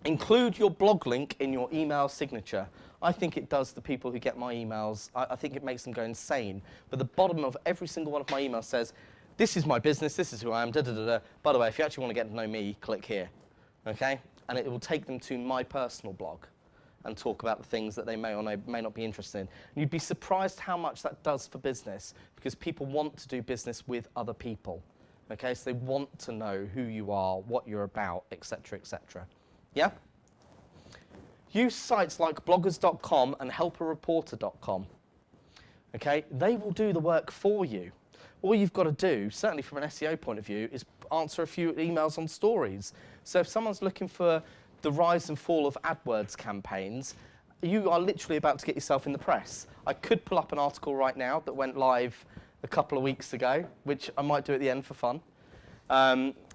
Include your blog link in your email signature. I think it does the people who get my emails, I think it makes them go insane. But the bottom of every single one of my emails says, this is my business, this is who I am, da da da da. By the way, if you actually want to get to know me, click here, okay? And it will take them to my personal blog and talk about the things that they may or may not be interested in. And you'd be surprised how much that does for business, because people want to do business with other people, okay? So they want to know who you are, what you're about, etc., etc. Yeah? Use sites like bloggers.com and helpareporter.com. Okay? They will do the work for you. All you've got to do, certainly from an SEO point of view, is answer a few emails on stories. So if someone's looking for the rise and fall of AdWords campaigns, you are literally about to get yourself in the press. I could pull up an article right now that went live a couple of weeks ago, which I might do at the end for fun,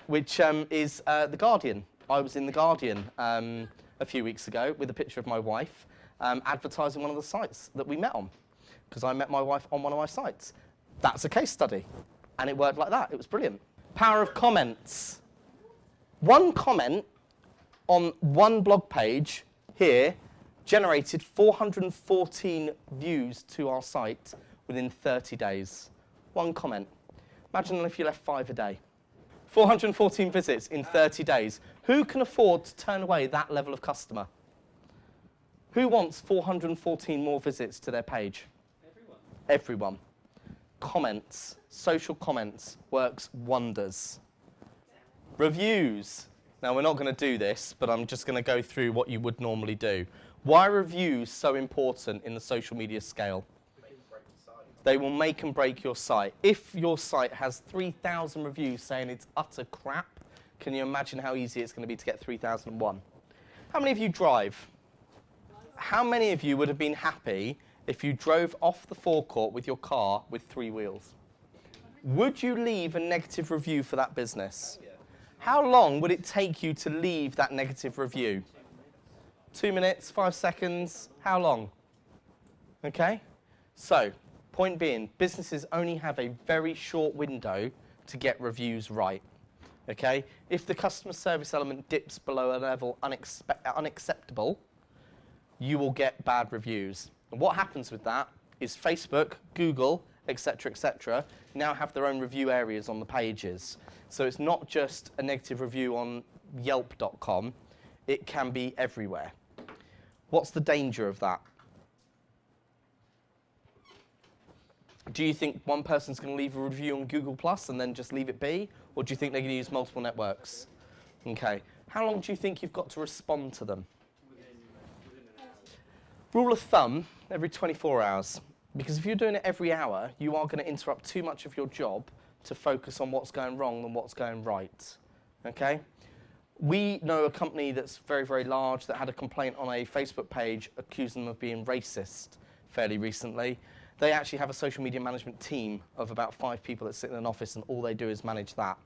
which is The Guardian. I was in The Guardian a few weeks ago with a picture of my wife advertising one of the sites that we met on, because I met my wife on one of my sites. That's a case study, and it worked like that. It was brilliant. Power of comments. One comment on one blog page here generated 414 views to our site within 30 days. One comment. Imagine if you left 5 a day. 414 visits in 30 days. Who can afford to turn away that level of customer? Who wants 414 more visits to their page? Everyone. Everyone. Comments, social comments, works wonders. Reviews. Now, we're not going to do this, but I'm just going to go through what you would normally do. Why are reviews so important in the social media scale? They will make and break your site. If your site has 3,000 reviews saying it's utter crap, can you imagine how easy it's going to be to get 3,001? How many of you drive? How many of you would have been happy if you drove off the forecourt with your car with 3 wheels? Would you leave a negative review for that business? How long would it take you to leave that negative review? 2 minutes, 5 seconds, how long? Okay? So, point being, businesses only have a very short window to get reviews right. Okay? If the customer service element dips below a level unacceptable, you will get bad reviews. And what happens with that is Facebook, Google, etc., now have their own review areas on the pages. So it's not just a negative review on Yelp.com, it can be everywhere. What's the danger of that? Do you think one person's going to leave a review on Google Plus and then just leave it be? Or do you think they're going to use multiple networks? Okay. How long do you think you've got to respond to them? Within an hour. Rule of thumb, every 24 hours. Because if you're doing it every hour, you are going to interrupt too much of your job to focus on what's going wrong than what's going right. Okay? We know a company that's very, very large that had a complaint on a Facebook page accusing them of being racist fairly recently. They actually have a social media management team of about 5 people that sit in an office, and all they do is manage that.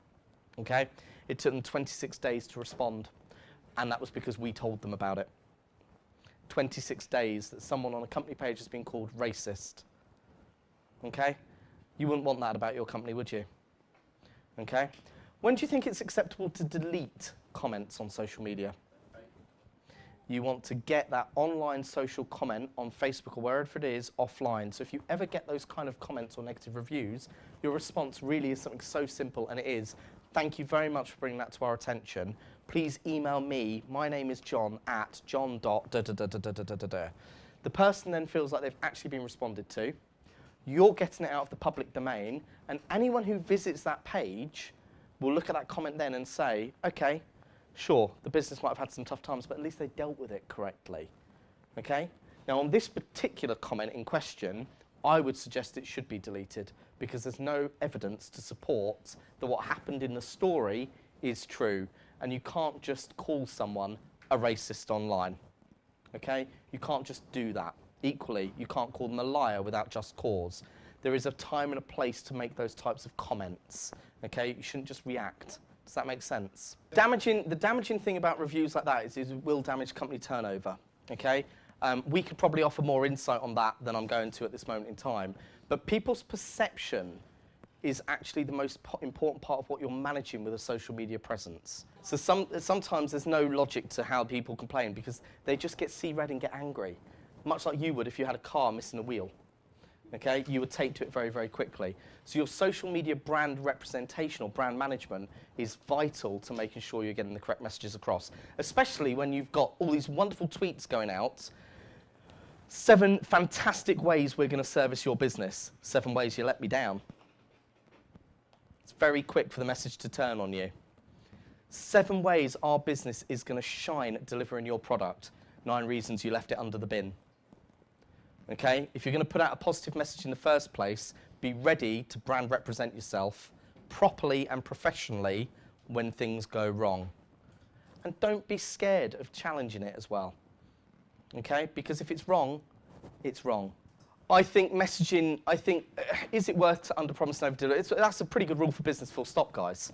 Okay? It took them 26 days to respond, and that was because we told them about it. 26 days that someone on a company page has been called racist. Okay? You wouldn't want that about your company, would you? Okay? When do you think it's acceptable to delete comments on social media? You want to get that online social comment on Facebook or wherever it is offline. So if you ever get those kind of comments or negative reviews, your response really is something so simple, and it is, thank you very much for bringing that to our attention. Please email me. My name is John at john.da-da-da-da-da-da-da-da. The person then feels like they've actually been responded to. You're getting it out of the public domain, and anyone who visits that page will look at that comment then and say, okay, sure, the business might have had some tough times, but at least they dealt with it correctly. Okay? Now, on this particular comment in question, I would suggest it should be deleted, because there's no evidence to support that what happened in the story is true, and you can't just call someone a racist online. Okay? You can't just do that. Equally, you can't call them a liar without just cause. There is a time and a place to make those types of comments. Okay? You shouldn't just react. Does that make sense? The damaging thing about reviews like that is it will damage company turnover. Okay? We could probably offer more insight on that than I'm going to at this moment in time. But people's perception is actually the most important part of what you're managing with a social media presence. So sometimes there's no logic to how people complain because they just get see-red and get angry, much like you would if you had a car missing a wheel. Okay, you would take to it very, very quickly. So your social media brand representation or brand management is vital to making sure you're getting the correct messages across, especially when you've got all these wonderful tweets going out. 7 fantastic ways we're going to service your business. 7 ways you let me down. It's very quick for the message to turn on you. 7 ways our business is going to shine at delivering your product. 9 reasons you left it under the bin. Okay? If you're going to put out a positive message in the first place, be ready to brand represent yourself properly and professionally when things go wrong. And don't be scared of challenging it as well. Okay? Because if it's wrong, it's wrong. I think messaging, is it worth to under-promise and over-deliver? That's a pretty good rule for business, full stop, guys.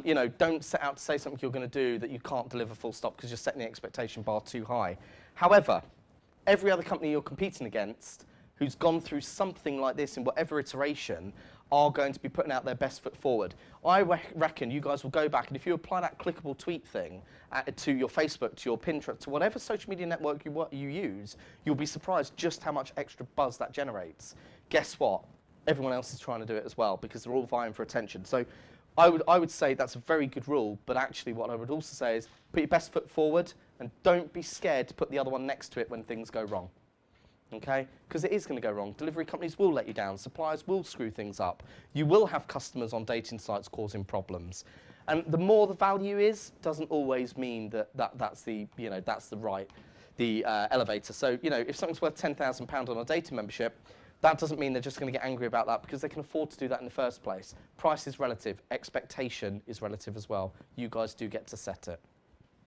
You know, don't set out to say something you're going to do that you can't deliver full stop because you're setting the expectation bar too high. However, every other company you're competing against who's gone through something like this in whatever iteration are going to be putting out their best foot forward. I reckon you guys will go back, and if you apply that clickable tweet thing to your Facebook, to your Pinterest, to whatever social media network you use, you'll be surprised just how much extra buzz that generates. Guess what? Everyone else is trying to do it as well because they're all vying for attention. So I would say that's a very good rule, but actually what I would also say is put your best foot forward and don't be scared to put the other one next to it when things go wrong. Okay? Because it is going to go wrong. Delivery companies will let you down. Suppliers will screw things up. You will have customers on dating sites causing problems. And the more the value is, doesn't always mean that's the elevator. So, you know, if something's worth £10,000 on a dating membership, that doesn't mean they're just going to get angry about that because they can afford to do that in the first place. Price is relative. Expectation is relative as well. You guys do get to set it.